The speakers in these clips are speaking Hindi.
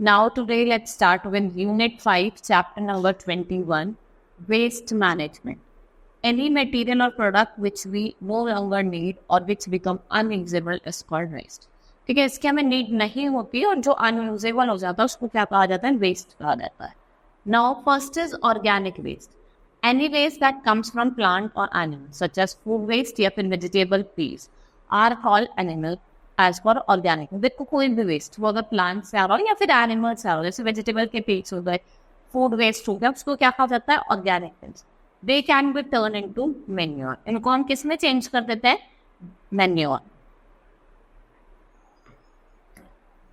Now today let's start with Unit 5, Chapter number 21, Waste Management. Any material or product which we no longer need or which become unusable is called waste. ठीक है, इसके हमें नीड नहीं होती और जो अनयूजेबल हो जाता है उसको क्या कहा जाता है? वेस्ट कहा जाता है. Now first is organic waste. Any waste that comes from plant or animal, such as food waste या फिर vegetable peels, are called animal as for organic. देखो कोई भी वेस्ट, वो अगर प्लांट से आ रहा हो या फिर एनिमल से आ रहा हो, जैसे वेजिटेबल के पील्स हो गए, फूड वेस्ट हो गया, उसको क्या कहा जाता है? Organic waste. They can be turn into manure. इनको हम किस में चेंज कर देते हैं? मैन्योर.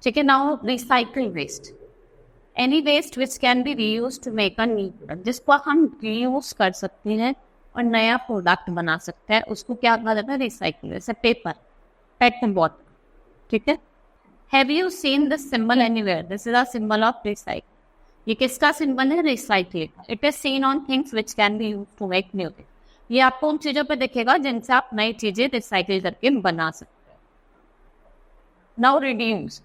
ठीक है. Now recycle waste. Any waste which can be reuse to make a new product, जिसको हम रीयूज कर सकते हैं और नया प्रोडक्ट बना सकते हैं, उसको क्या कहा जाता है? रिसाइकल. जैसे पेपर, पेट बॉटल. ठीक है. Have you seen this symbol anywhere? This is a symbol of recycle. ये किसका सिंबल है? Recycle. It is seen on things which can be use to make new things. ये आपको उन चीजों पे दिखेगा जिनसे आप नई चीजें रिसाइकिल करके बना सकते हैं. Now reduce.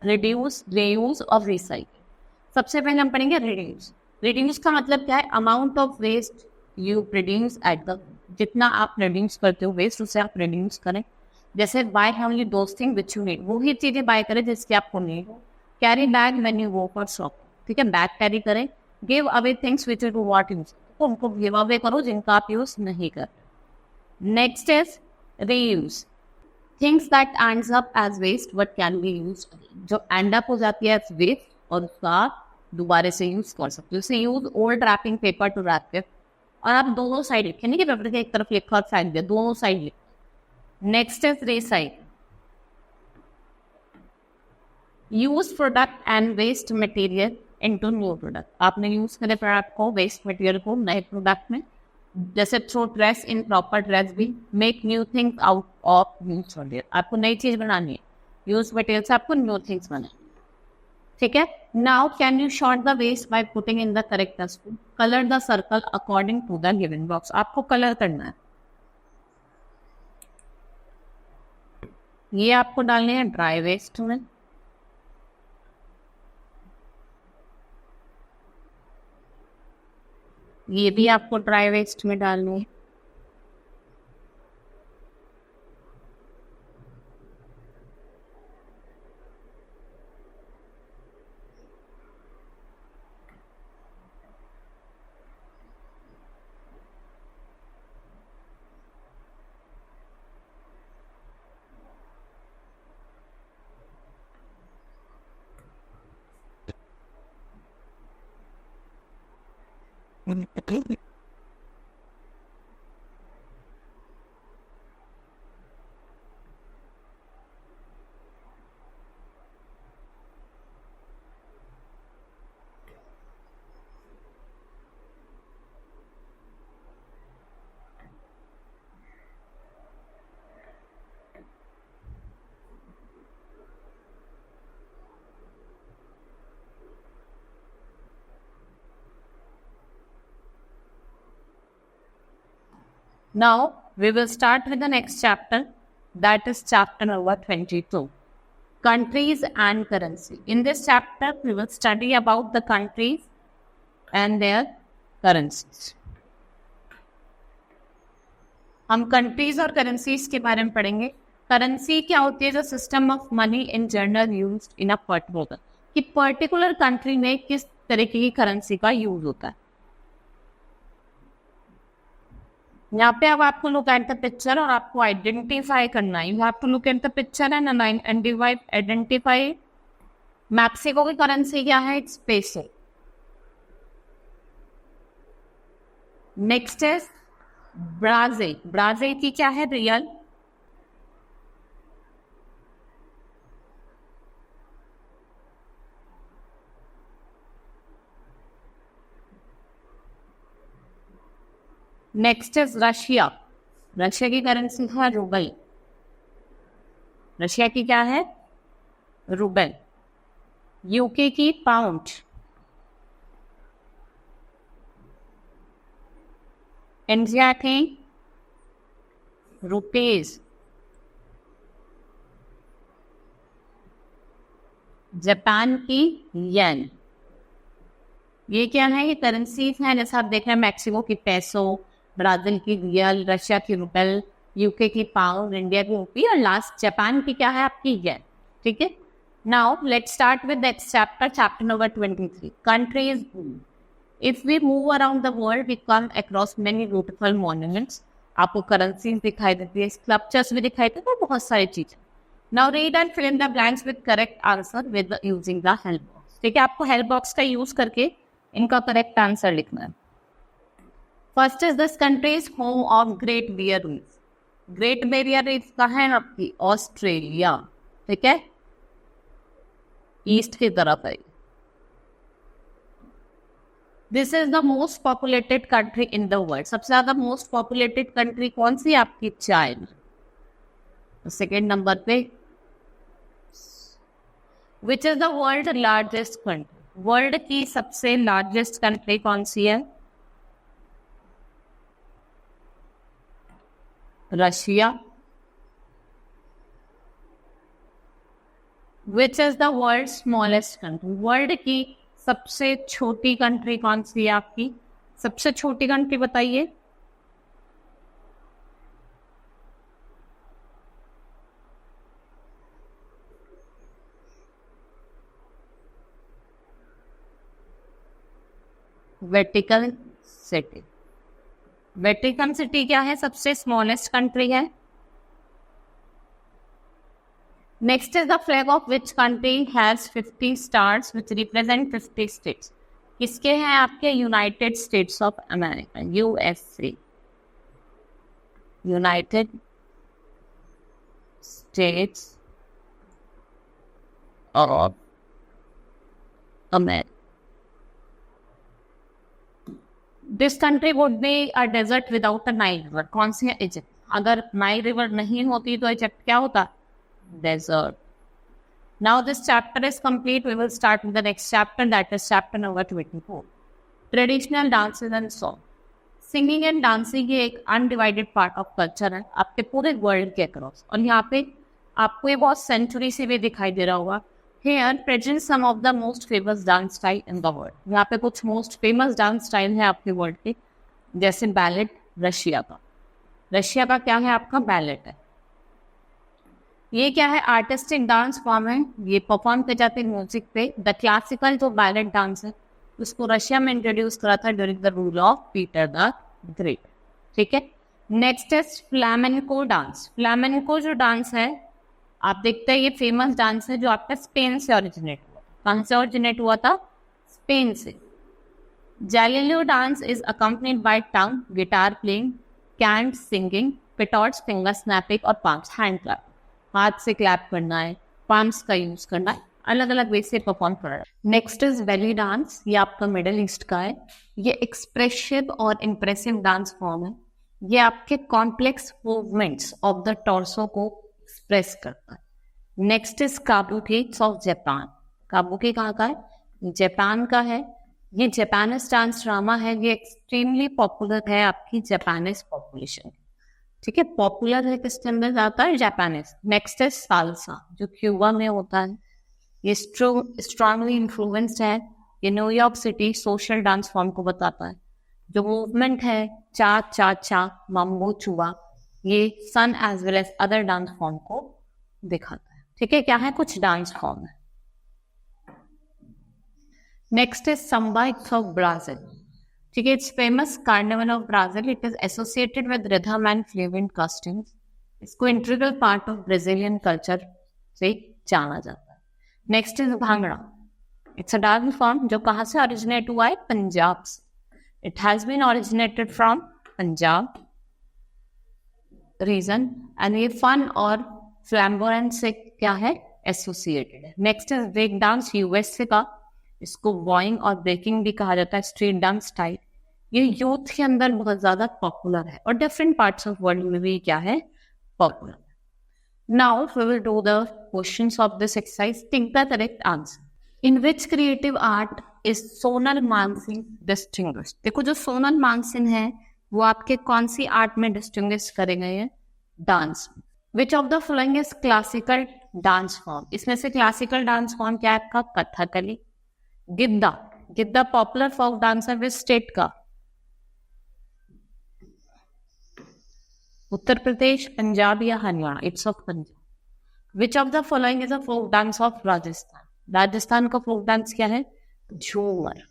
रिड्यूस, रीयूज और रिसाइकिल. सबसे पहले हम पढ़ेंगे रिड्यूस. रिड्यूस का मतलब क्या है? Amount of waste you produce at the, जितना आप प्रोड्यूस करते हो वेस्ट, उसे आप रिड्यूस करें. जैसे buy only those thing which you need, वो ही चीजें बाय करें जिसकी आपको नीड हो. Carry bag when you go for shop. ठीक है, बैग कैरी करें. Give away things which you do not use, तो उनको गिव अवे करो जिनका आप यूज नहीं कर. Next is reuse. Things that ends up as waste but can be use, जो एंड अप हो जाती है एज वेस्ट और उसका आप दोबारा से यूज कर सकते हो. जैसे use old wrapping paper to wrap paper, और आप दोनों साइड लिखे, नहीं कि पेपर के एक तरफ लिखा और साइड दिया, दोनों साइड लिखे. Next is recycle. Use product and waste material into new product. आपने यूज करे प्रोडक्ट को, वेस्ट मटेरियल को नए प्रोडक्ट में. जैसे throw trash in proper trash भी. Make new things out of use material. आपको नई चीज बनानी है, यूज मटेरियल से आपको न्यू थिंग्स बनानी. ठीक है. Now can you sort the waste by putting in the correct dustbin. Colour the circle according to the given box. आपको कलर करना है. ये आपको डालने हैं ड्राई वेस्ट में. ये भी आपको ड्राई वेस्ट में डालनी है. Now we will start with the next chapter, that is chapter number 22, countries and currency. In this chapter we will study about the countries and their currencies. हम कंट्रीज और करेंसीज के बारे में पढ़ेंगे. करेंसी क्या होती है? जो system of money in general used in a particular, कि पर्टिकुलर कंट्री में किस तरीके की करेंसी का यूज होता है. यहाँ पे अब आपको लुक एट द पिक्चर और आपको आइडेंटिफाई करना है. You have to look at the picture and identify. Mexico की करेंसी क्या है? It's peso. Next is Brazil. Brazil की क्या है? Real. Next is Russia. Russia की करेंसी है रूबल. रशिया की क्या है? रूबल. यूके की पाउंड. इंडिया की रुपीज. जापान की येन। ये क्या है? ये करेंसीज हैं, जैसा आप देख रहे हैं, मैक्सिको की पेसो, ब्राजील की रियल, रशिया की रूबल, यूके की पाउंड, इंडिया की रूपी और लास्ट जापान की क्या है? आपकी येन। ठीक है, now let's start with next chapter, chapter number 23, countries. If we move around the world we come across many beautiful monuments. आपको करेंसीज दिखाई देती है, स्कल्पचर्स भी दिखाई देते हैं, बहुत सारी चीजें। Now read and fill in the blanks with correct answer with using the help box. ठीक है, आपको हेल्प बॉक्स का यूज करके इनका करेक्ट आंसर लिखना है। First is this countries home of great barrier reef. Great barrier reef कहाँ है? आपकी ऑस्ट्रेलिया। ठीक है, ईस्ट की तरफ है। This is the most populated country in the world. सबसे ज्यादा मोस्ट पॉपुलेटेड कंट्री कौन सी? आपकी चाइना। सेकेंड नंबर पे which is the world largest country. World की सबसे लार्जेस्ट कंट्री कौन सी है? Russia. Which is the world smallest country. World की सबसे छोटी कंट्री कौन सी है? आपकी सबसे छोटी कंट्री बताइए। Vatican city. वेटिकन सिटी क्या है? सबसे स्मॉलेस्ट कंट्री है। Next is the flag of which country has 50 stars which represent 50 states. किसके हैं? आपके United States of America, USA, United States of America. This country would be a desert without a Nile river. कौन सी है? इजिप्ट। अगर नाइल रिवर नहीं होती तो इजिप्ट क्या होता? Desert. Now this chapter is complete, we will start with the next chapter, that is chapter number 24, traditional dances and song. Singing and dancing ये एक अनडिवाइडेड पार्ट ऑफ कल्चर है आपके पूरे वर्ल्ड के अक्रॉस। और यहाँ पे आपको ये बहुत सेंचुरी से भी दिखाई दे रहा होगा। Here present some of the most famous dance style in the world. यहाँ पे कुछ most famous dance style है आपके वर्ल्ड के, जैसे बैलेट रशिया का। रशिया का क्या है? आपका बैलेट है। ये क्या है? आर्टिस्टिक डांस फॉर्म है। ये परफॉर्म किए जाते हैं म्यूजिक पे। द क्लासिकल जो बैलेट डांस है उसको रशिया में इंट्रोड्यूस करा था during the rule of Peter the great. ठीक है, next is flamenco dance. Flamenco जो डांस है आप देखते हैं, ये फेमस डांस है जो आपका स्पेन से ओरिजिनेट हुआ। कहाँ से ओरिजिनेट हुआ था? स्पेन से। जैलियो dance is accompanied by tongue, guitar playing, कैंट सिंगिंग, पिटॉट्स, फिंगर स्नैपिंग और पाम्स, हैंड क्लैप। हाथ से क्लैप करना है, पाम्स का यूज करना है, अलग अलग वे से परफॉर्म कर रहा है। Next is belly dance. ये आपका मिडल ईस्ट का है। ये एक्सप्रेसिव और इम्प्रेसिव डांस फॉर्म है। ये आपके complex movements of the torso को एक्सप्रेस करता है। Next is Kabuki of Japan. Kabuki कहाँ का है? जापान का है। ये जापानीज डांस ड्रामा है। ये एक्सट्रीमली पॉपुलर है आपकी जापानीज पॉपुलेशन। ठीक है, पॉपुलर है किसके अंदर जाता है? जापानीज। नेक्स्ट इज साल्सा जो क्यूबा में होता है। ये स्ट्रांगली इन्फ्लुएंस्ड है। ये New York city social dance form को बताता है। जो मूवमेंट है चा चा चा, माम्बो चुआ, ये son as well as other dance form को दिखाता है। ठीक है, क्या है? कुछ डांस फॉर्म है। Next is samba of Brazil. ठीक है, it's famous carnival of Brazil. It is associated with rhythm and flowing costumes. इसको integral part of Brazilian culture से जाना जाता है। Next is bhangra. It's a dance form जो कहाँ से ओरिजिनेट हुआ है? पंजाब से। It has been originated from Punjab region and ये फन और फ्लैम्बोरेंट से क्या है? एसोसिएटेड है। Next is break dance, USA का। इसको वॉइंग और ब्रेकिंग भी कहा जाता है, स्ट्रीट डांस टाइप। ये यूथ के अंदर बहुत ज्यादा पॉपुलर है और डिफरेंट पार्ट्स ऑफ वर्ल्ड में भी क्या है? Popular. Now we will do the questions of this exercise. Tick the correct answer. In which creative art is Sonal Mansingh distinguished. देखो, जो सोनल मानसिंह है वो आपके कौन सी आर्ट में डिस्टिंग्विश करे गए हैं? Dance. Which of the following is classical dance form, इसमें से क्लासिकल डांस फॉर्म क्या है आपका? Kathakali. Giddha, Giddha popular folk dancer which state का? उत्तर प्रदेश, पंजाब या Haryana? It's of Punjab. Which of the following is a folk dance of Rajasthan? Rajasthan का फोक डांस क्या है? Jhoomar.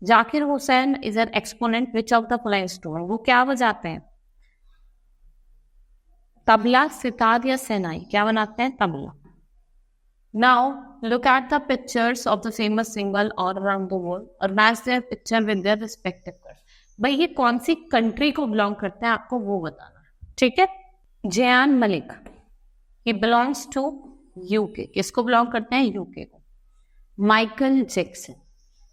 Zakir Hussain is an exponent which of the following instrument? वो क्या बजाते हैं? तबला, सितार या सेनाई? क्या बनाते हैं? Tabla. Now look at the pictures of the famous singer all around the world और match their picture with their respective cars. भाई ये कौन सी कंट्री को बिलोंग करते हैं आपको वो बताना, ठीक है? Zayn Malik, he belongs to UK. किसको बिलोंग करते हैं? यूके को। माइकल जैक्सन,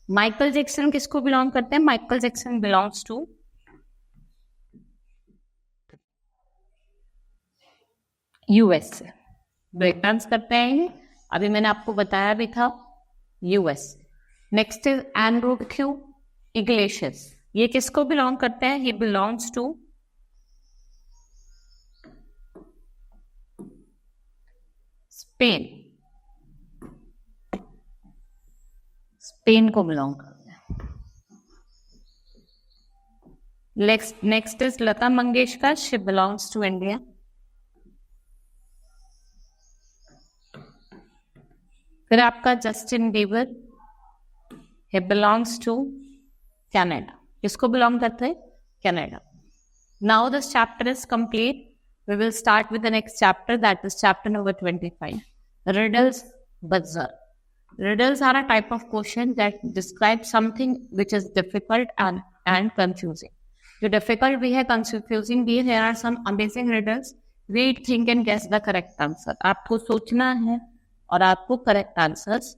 माइकल जैक्सन किसको बिलोंग करते हैं? Michael Jackson belongs to US से। ब्रेक डांस करते हैं ये, अभी मैंने आपको बताया भी था, US. Next is Andrew Iglesias, ये किसको बिलोंग करते हैं? He belongs to Spain, Spain को बिलोंग करते हैं। Next is Lata Mangeshkar, she belongs to India. फिर आपका Justin Bieber, he belongs to Canada. किसको बिलोंग करते हैं? Canada. Now this chapter is complete, we will start with the next chapter, that is chapter number 25, riddles buzzer. Riddles are a type of question that describe something which is difficult and confusing. जो difficult भी है, confusing भी है, there are some amazing riddles. Read, think and guess the correct answer. आपको सोचना है और आपको correct answers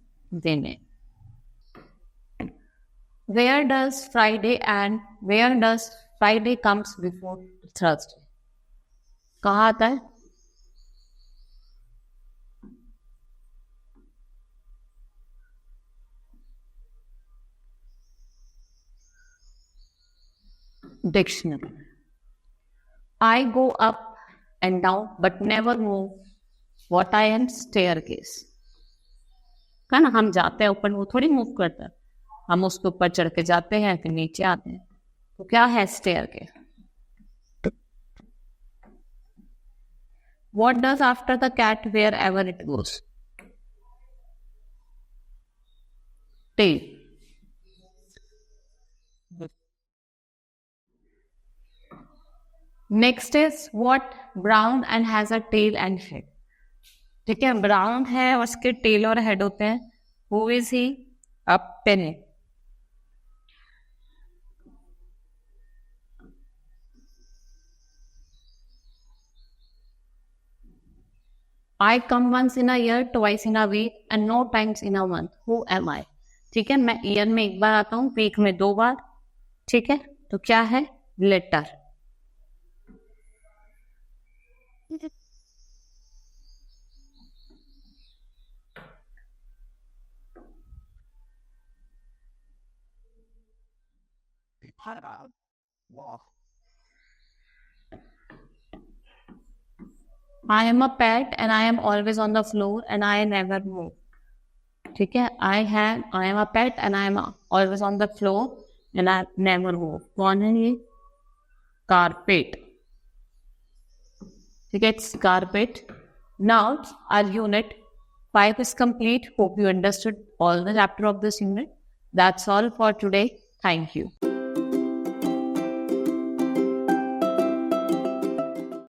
देने। Where does Friday comes before Thursday? कहाँ आता है? Dictionary. I go up and down but never move what I am staircase। का ना, हम जाते हैं ऊपर, वो थोड़ी मूव करता है, हम उसके ऊपर चढ़ के जाते हैं फिर नीचे आते हैं, तो क्या है? staircase। What does after the cat wherever it goes? Tail। Next is what brown and has a tail and head? ठीक है, ब्राउन है और उसके टेल और हेड होते हैं। Who is he? A penny। I come once in a year, twice in a week and no times in a month. Who am I? ठीक है, मैं ईयर में एक बार आता हूँ, वीक में 2 बार। ठीक है, तो क्या है? Letter. I am a pet and I am always on the floor and I never move। ठीक है, I am a pet and I am always on the floor and I never move। कौन है ये? कारपेट। ठीक है, it's carpet। Now our unit 5 is complete. Hope you understood all the chapter of this unit. That's all for today. Thank you.